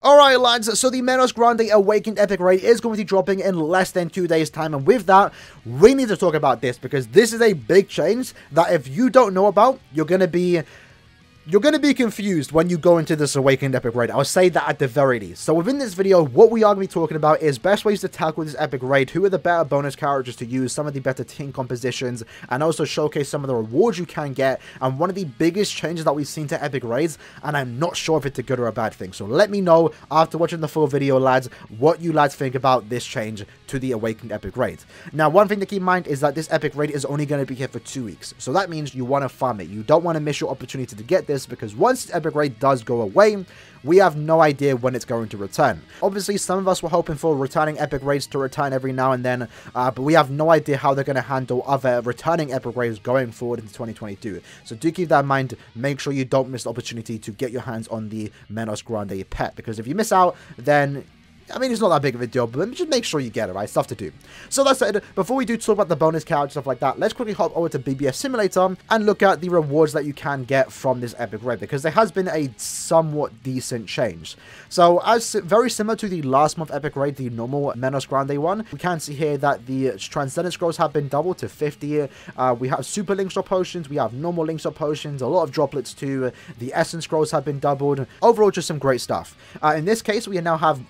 Alright lads, so the Menos Grande Awakened Epic Raid is going to be dropping in less than 2 days time, and with that, we need to talk about this, because this is a big change that if you don't know about, you're going to be confused when you go into this Awakened Epic Raid. I'll say that at the very least. So within this video, what we are going to be talking about is best ways to tackle this Epic Raid, who are the better bonus characters to use, some of the better team compositions, and also showcase some of the rewards you can get, and one of the biggest changes that we've seen to Epic Raids, and I'm not sure if it's a good or a bad thing. So let me know after watching the full video, lads, what you lads think about this change to the Awakened Epic Raid. Now, one thing to keep in mind is that this Epic Raid is only going to be here for 2 weeks. So that means you want to farm it. You don't want to miss your opportunity to get this, because once Epic Raid does go away, we have no idea when it's going to return. Obviously, some of us were hoping for returning Epic Raids to return every now and then, but we have no idea how they're going to handle other returning Epic Raids going forward into 2022. So do keep that in mind. Make sure you don't miss the opportunity to get your hands on the Menos Grande pet, because if you miss out, then I mean, it's not that big of a deal, but just make sure you get it, right? Stuff to do. So that said, before we do talk about the bonus characters, stuff like that, let's quickly hop over to BBS Simulator and look at the rewards that you can get from this Epic Raid, because there has been a somewhat decent change. So, as very similar to the last month Epic Raid, the normal Menos Grande one, we can see here that the Transcendent Scrolls have been doubled to 50. We have Super Link Stop Potions, we have normal Link Stop Potions, a lot of droplets too. The Essence Scrolls have been doubled. Overall, just some great stuff. In this case, we now have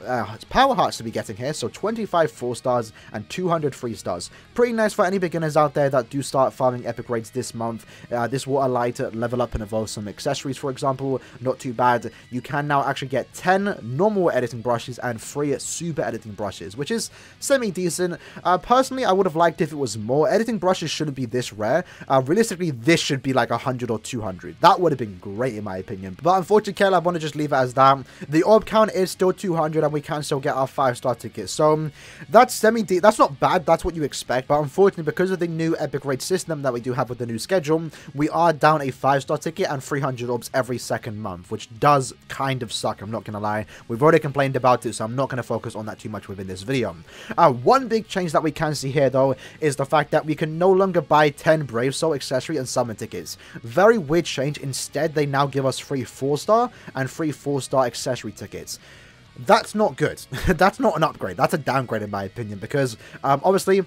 Power Hearts to be getting here, so 25 4 stars and 200 3 stars. Pretty nice for any beginners out there that do start farming Epic Raids this month. This will allow you to level up and evolve some accessories, for example. Not too bad. You can now actually get 10 normal editing brushes and 3 super editing brushes, which is semi-decent. Personally, I would have liked if it was more. Editing brushes shouldn't be this rare. Realistically, this should be like 100 or 200. That would have been great in my opinion. But unfortunately, I want to just leave it as that. The orb count is still 200, and we can still get our 5-star tickets. So that's that's not bad. That's what you expect. But unfortunately, because of the new Epic Raid system that we do have with the new schedule, we are down a 5-star ticket and 300 orbs every second month, which does kind of suck. I'm not gonna lie. We've already complained about it, so I'm not gonna focus on that too much within this video. One big change that we can see here though is the fact that we can no longer buy 10 Brave Soul accessory and summon tickets. Very weird change. Instead, they now give us 3 4-star and 3 4-star accessory tickets. That's not good. That's not an upgrade. That's a downgrade in my opinion, because obviously,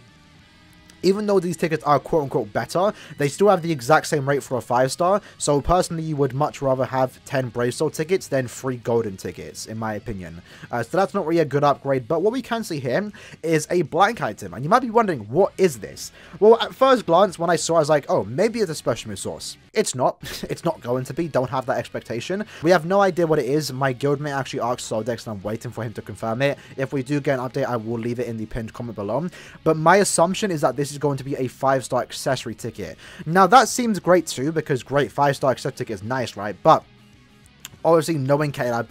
even though these tickets are quote-unquote better, they still have the exact same rate for a 5-star, so personally you would much rather have 10 Brave Soul tickets than 3 golden tickets, in my opinion. So that's not really a good upgrade, but what we can see here is a blank item, and you might be wondering, what is this? Well, at first glance, when I saw it, I was like, oh, maybe it's a special resource. It's not. It's not going to be. Don't have that expectation. We have no idea what it is. My guildmate actually asked Soldex, and I'm waiting for him to confirm it. If we do get an update, I will leave it in the pinned comment below. But my assumption is that this is going to be a 5-star accessory ticket. Now, that seems great too, because great 5-star accessory ticket is nice, right? But obviously, knowing Caleb,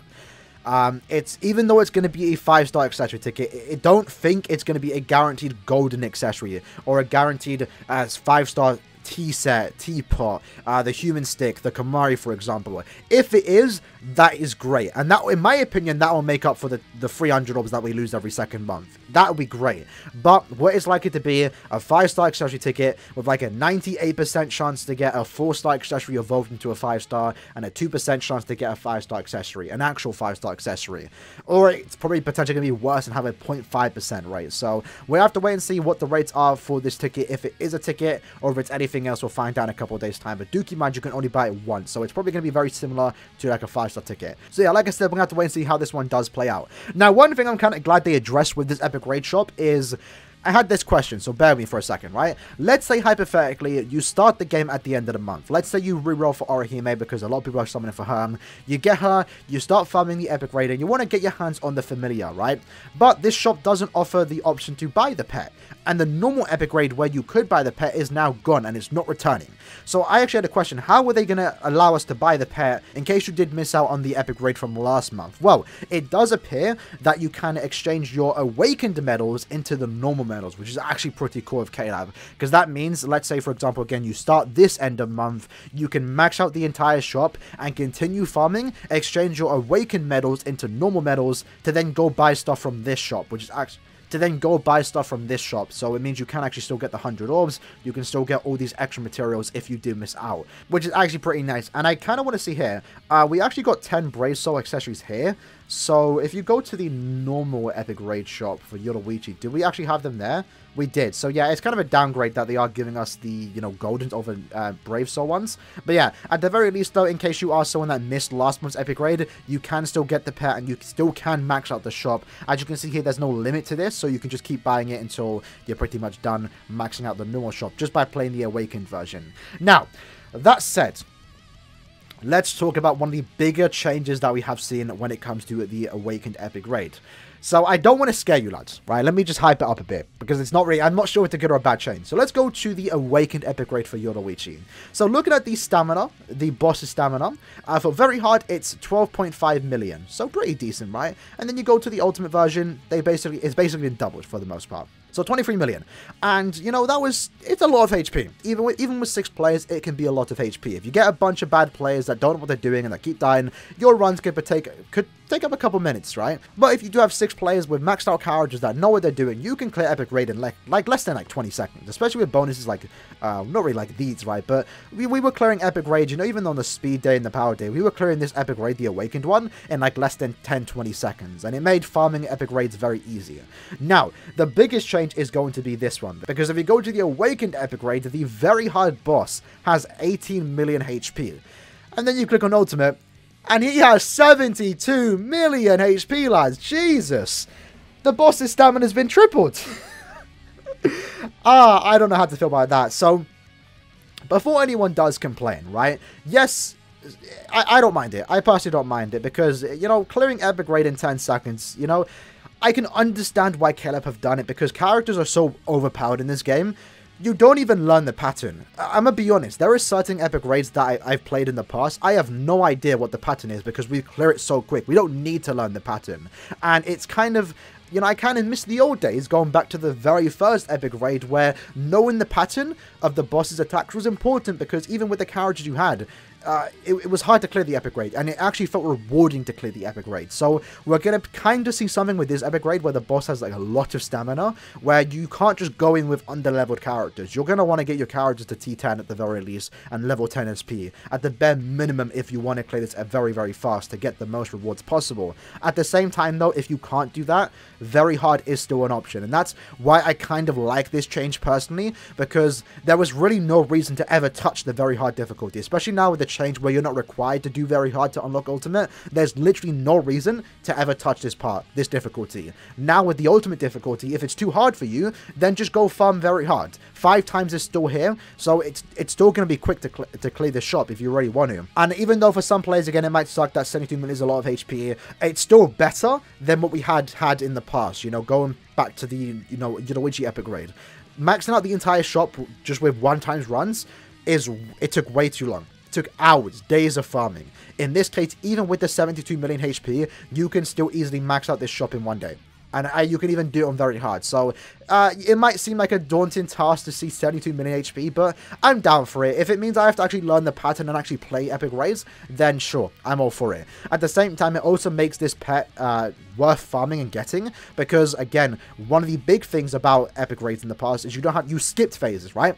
it's even though it's going to be a 5-star accessory ticket, I don't think it's going to be a guaranteed golden accessory or a guaranteed 5-star tea set, teapot, the human stick, the Kamari, for example. If it is, that is great. And that, in my opinion, that will make up for the 300 orbs that we lose every second month. That would be great. But what is likely to be a 5-star accessory ticket with like a 98% chance to get a 4-star accessory evolved into a 5-star and a 2% chance to get a 5-star accessory, an actual 5-star accessory. Or it's probably potentially going to be worse and have a 0.5% rate. So we have to wait and see what the rates are for this ticket, if it is a ticket or if it's anything else. We'll find out in a couple of days time, but do keep in mind you can only buy it once, so it's probably going to be very similar to like a 5-star ticket. So yeah, like I said, we're going to have to wait and see how this one does play out. Now, one thing I'm kind of glad they addressed with this Epic Raid shop is, I had this question, so bear with me for a second, right? Let's say, hypothetically, you start the game at the end of the month. Let's say you reroll for Aaroniero, because a lot of people are summoning for her. You get her, you start farming the Epic Raid, and you want to get your hands on the Familiar, right? But this shop doesn't offer the option to buy the pet. And the normal Epic Raid where you could buy the pet is now gone, and it's not returning. So I actually had a question. How were they going to allow us to buy the pet in case you did miss out on the Epic Raid from last month? Well, it does appear that you can exchange your Awakened medals into the normal medals, which is actually pretty cool of Caleb, because that means, let's say, for example, again, you start this end of month, you can max out the entire shop and continue farming, exchange your Awakened medals into normal medals to then go buy stuff from this shop, which is actually to then go buy stuff from this shop. So it means you can actually still get the 100 orbs. You can still get all these extra materials if you do miss out, which is actually pretty nice. And I kind of want to see here, we actually got 10 Brave Soul accessories here. So if you go to the normal Epic Raid shop for Yoruichi, do we actually have them there? We did. So yeah, it's kind of a downgrade that they are giving us the, you know, Goldens over Brave Soul ones. But yeah, at the very least though, in case you are someone that missed last month's Epic Raid, you can still get the pet and you still can max out the shop. As you can see here, there's no limit to this, so you can just keep buying it until you're pretty much done maxing out the normal shop just by playing the Awakened version. Now, that said, let's talk about one of the bigger changes that we have seen when it comes to the Awakened Epic Raid. So I don't want to scare you lads, right? Let me just hype it up a bit, because it's not really, I'm not sure if it's a good or a bad change. So let's go to the Awakened Epic Raid for Yoruichi. So looking at the stamina, the boss's stamina, for very hard, it's 12.5 million. So pretty decent, right? And then you go to the ultimate version, it's basically been doubled for the most part. So 23 million. And, you know, it's a lot of HP. Even with 6 players, it can be a lot of HP. If you get a bunch of bad players that don't know what they're doing and that keep dying, your runs could take up a couple minutes, right? But if you do have 6 players with maxed out characters that know what they're doing, you can clear Epic Raid in like less than 20 seconds, especially with bonuses like, not really like these, right? But we were clearing Epic Raid, you know, even on the speed day and the power day, we were clearing this Epic Raid, the Awakened one, in like less than 10-20 seconds. And it made farming Epic Raids very easy. Now, the biggest change is going to be this one, because if you go to the Awakened Epic Raid, the very hard boss has 18 million HP. And then you click on Ultimate, and he has 72 million HP, lads. Jesus. The boss's stamina has been tripled. I don't know how to feel about that. So, before anyone does complain, right? Yes, I don't mind it. I personally don't mind it, because, you know, clearing Epic Raid in 10 seconds, you know, I can understand why Caleb have done it, because characters are so overpowered in this game. You don't even learn the pattern. I'm gonna be honest, there are certain Epic Raids that I've played in the past. I have no idea what the pattern is, because we clear it so quick. We don't need to learn the pattern. And it's kind of, you know, I kind of miss the old days, going back to the very first Epic Raid, where knowing the pattern of the boss's attacks was important, because even with the characters you had, it was hard to clear the Epic Raid, and it actually felt rewarding to clear the Epic Raid. So we're going to kind of see something with this Epic Raid where the boss has like a lot of stamina, where you can't just go in with under-leveled characters. You're going to want to get your characters to T10 at the very least, and level 10 SP at the bare minimum if you want to clear this very, very fast to get the most rewards possible. At the same time though, if you can't do that, very hard is still an option, and that's why I kind of like this change personally, because there was really no reason to ever touch the very hard difficulty, especially now with the change where you're not required to do very hard to unlock ultimate. There's literally no reason to ever touch this difficulty. Now with the ultimate difficulty, if it's too hard for you, then just go farm very hard. 5 times is still here, so it's still going to be quick to clear the shop if you really want to. And even though for some players, again, it might suck that 72 million is a lot of HP, it's still better than what we had in the past, you know, going back to the, you know, Yoruichi Epic Raid. Maxing out the entire shop just with 1x runs, it took way too long. Took hours, days of farming. In this case, even with the 72 million HP, you can still easily max out this shop in one day. And you can even do it on very hard. So, it might seem like a daunting task to see 72 million HP, but I'm down for it. If it means I have to actually learn the pattern and actually play Epic Raids, then sure, I'm all for it. At the same time, it also makes this pet worth farming and getting, because, again, one of the big things about Epic Raids in the past is you skipped phases, right?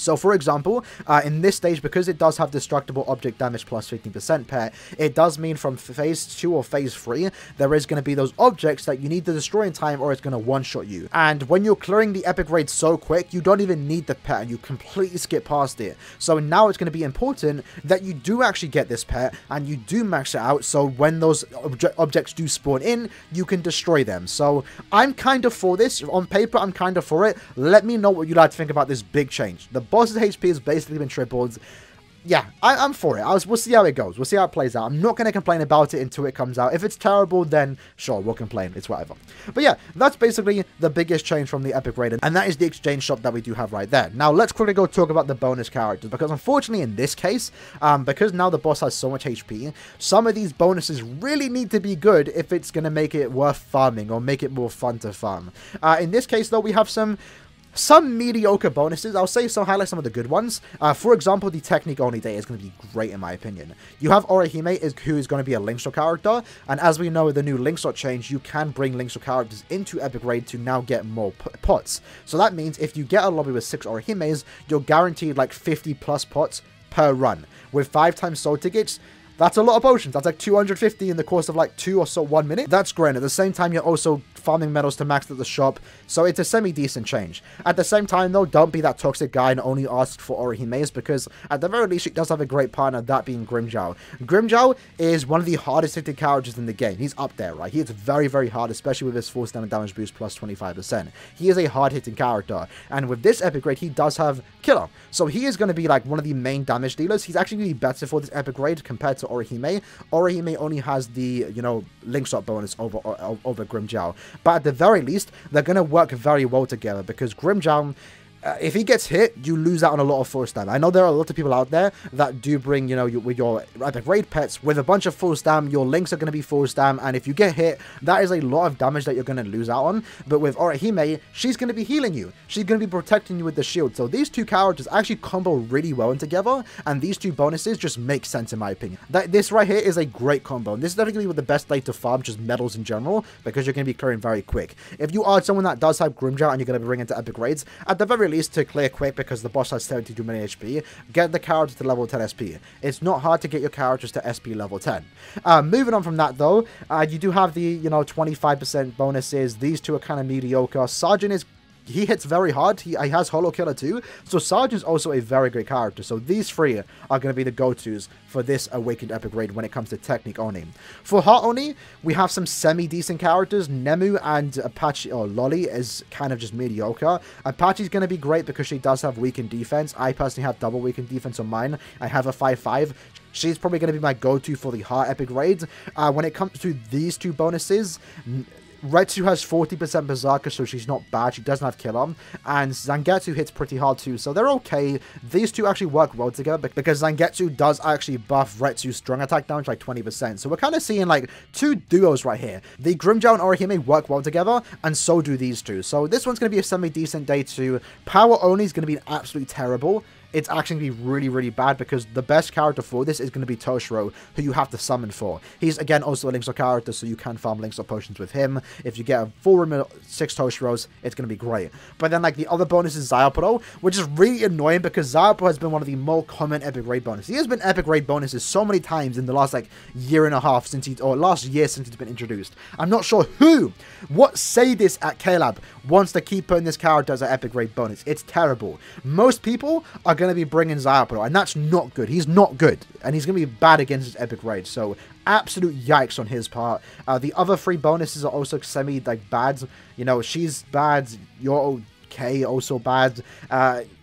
So, for example, in this stage, because it does have destructible object damage plus 15% pet, it does mean from phase 2 or phase 3, there is going to be those objects that you need to destroy in time, or it's going to one-shot you. And when you're clearing the Epic Raid so quick, you don't even need the pet, and you completely skip past it. So now it's going to be important that you do actually get this pet, and you do max it out, so when those objects do spawn in, you can destroy them. So I'm kind of for this. On paper, I'm kind of for it. Let me know what you'd like to think about this big change. The boss's HP has basically been tripled. Yeah, I'm for it. We'll see how it goes. We'll see how it plays out. I'm not going to complain about it until it comes out. If it's terrible, then sure, we'll complain. It's whatever. But yeah, that's basically the biggest change from the Epic Raid, and that is the exchange shop that we do have right there. Now, let's quickly go talk about the bonus characters, because unfortunately in this case, because now the boss has so much HP, some of these bonuses really need to be good if it's going to make it worth farming or make it more fun to farm. In this case, though, we have some some mediocre bonuses. I'll say so, highlight some of the good ones. For example, the technique only day is going to be great in my opinion. You have Aaroniero, who is going to be a Linkshot character, and as we know with the new Linkshot change, you can bring Linkshot characters into Epic Raid to now get more pots. So that means if you get a lobby with 6 Aaroniero, you're guaranteed like 50 plus pots per run. With 5 times soul tickets, that's a lot of potions. That's like 250 in the course of like 2 or so 1 minute. That's great. At the same time, you're also farming medals to max at the shop, so it's a semi-decent change. At the same time, though, don't be that toxic guy and only ask for Aaroniero, because at the very least, she does have a great partner, that being Grimmjow. Grimmjow is one of the hardest hitting characters in the game. He's up there, right? He is very, very hard, especially with his full stamina damage boost plus 25%. He is a hard-hitting character, and with this epic raid, he does have Killer. So he is going to be like one of the main damage dealers. He's actually going to be better for this epic raid compared to Aaroniero. Aaroniero only has the, you know, Linkshot bonus over Grimmjow. But at the very least, they're going to work very well together, because Grimmjow, if he gets hit, you lose out on a lot of full stam. I know there are a lot of people out there that do bring, you know, with your epic raid pets, with a bunch of full stam, your links are going to be full stam, and if you get hit, that is a lot of damage that you're going to lose out on. But with Aaroniero, she's going to be healing you. She's going to be protecting you with the shield. So these two characters actually combo really well together, and these two bonuses just make sense in my opinion. This right here is a great combo, and this is definitely the best way to farm just medals in general, because you're going to be clearing very quick. If you are someone that does have Grimmjow and you're going to bring into epic raids, at the very least, to clear quick, because the boss has 72 many HP, get the character to level 10 SP. It's not hard to get your characters to SP level 10. Moving on from that though, you do have the, you know, 25% bonuses. These two are kind of mediocre. Sergeant he hits very hard. He has Holo Killer too. So Sergeant's also a very great character. So these three are going to be the go-tos for this Awakened Epic Raid when it comes to technique only. For heart only, we have some semi-decent characters. Nemu and Apache, or Lolly, is kind of just mediocre. Apache's going to be great because she does have weakened defense. I personally have double weakened defense on mine. I have a 5-5. She's probably going to be my go-to for the heart epic raids. When it comes to these two bonuses, Retsu has 40% Berserker, so she's not bad. She doesn't have Killer. And Zangetsu hits pretty hard too, so they're okay. These two actually work well together, because Zangetsu does actually buff Retsu's strong attack damage like 20%. So we're kind of seeing like two duos right here. The Grimmjow and Aaroniero work well together, and so do these two. So this one's going to be a semi-decent day too. Power only is going to be absolutely terrible. It's actually going to be really, really bad, because the best character for this is going to be Toshiro, who you have to summon for. He's, again, also a Linkshot character, so you can farm Linkshot potions with him. If you get a full room of 6 Toshiros, it's going to be great. But then, like, the other bonus is Zayapuro, which is really annoying, because Zayapuro has been one of the more common epic raid bonuses. He has been epic raid bonuses so many times in the last, like, year and a half since or last year since he's been introduced. I'm not sure what Sadist at KLab wants to keep putting this character as an epic raid bonus. It's terrible. Most people are going to be bringing Zayapuro, and that's not good. He's not good, and he's going to be bad against his epic raid, so absolute yikes on his part. The other 3 bonuses are also semi, like, bad. You know, she's bad, you're okay, also bad.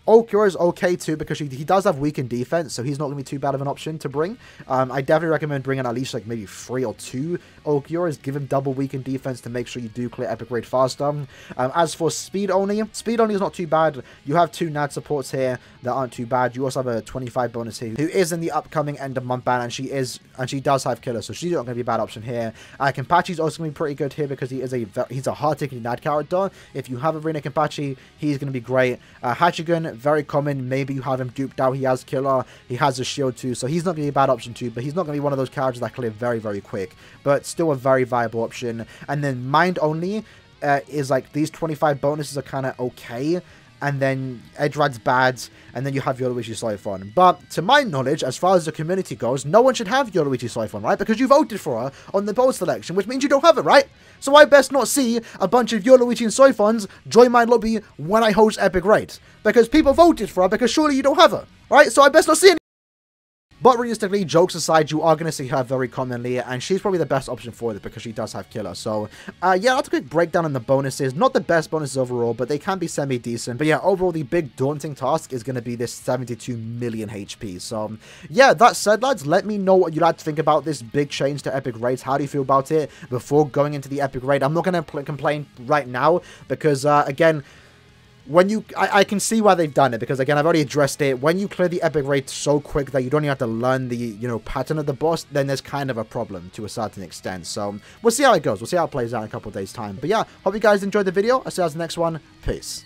Okura is okay too, because he does have weakened defense, so he's not going to be too bad of an option to bring. I definitely recommend bringing at least like maybe 3 or 2 Okuras. Give him double weakened defense to make sure you do clear epic raid faster. As for speed only is not too bad. You have 2 NAD supports here that aren't too bad. You also have a 25 bonus here, who is in the upcoming end of month ban, and she does have Killer, so she's not going to be a bad option here. Kenpachi's also going to be pretty good here, because he's a hard-taking NAD character. If you have Arena Kenpachi, he's going to be great. Hachigun, very common. Maybe you have him duped out. He has Killer. He has a shield too, so he's not going to be a bad option too, but he's not going to be one of those characters that clear very, very quick, but still a very viable option. And then Mind Only is like, these 25 bonuses are kind of okay, and then Edrad's bad, and then you have Yoruichi Soifon. But to my knowledge, as far as the community goes, no one should have Yoruichi Soifon, right? Because you voted for her on the poll selection, which means you don't have it, right? So I best not see a bunch of Yoruichi and Soifons join my lobby when I host epic raids, because people voted for her, because surely you don't have her, right? So I best not see any. But realistically, jokes aside, you are going to see her very commonly, and she's probably the best option for it, because she does have Killer. So, yeah, that's a quick breakdown on the bonuses. Not the best bonuses overall, but they can be semi-decent. But yeah, overall, the big daunting task is going to be this 72 million HP. So, yeah, that said, lads, let me know what you'd like to think about this big change to epic raids. How do you feel about it before going into the epic raid? I'm not going to complain right now, because, again, when I can see why they've done it, because again, I've already addressed it. When you clear the epic raid so quick that you don't even have to learn the, you know, pattern of the boss, then there's kind of a problem to a certain extent. So we'll see how it goes. We'll see how it plays out in a couple of days' time. But yeah, hope you guys enjoyed the video. I'll see you guys in the next one. Peace.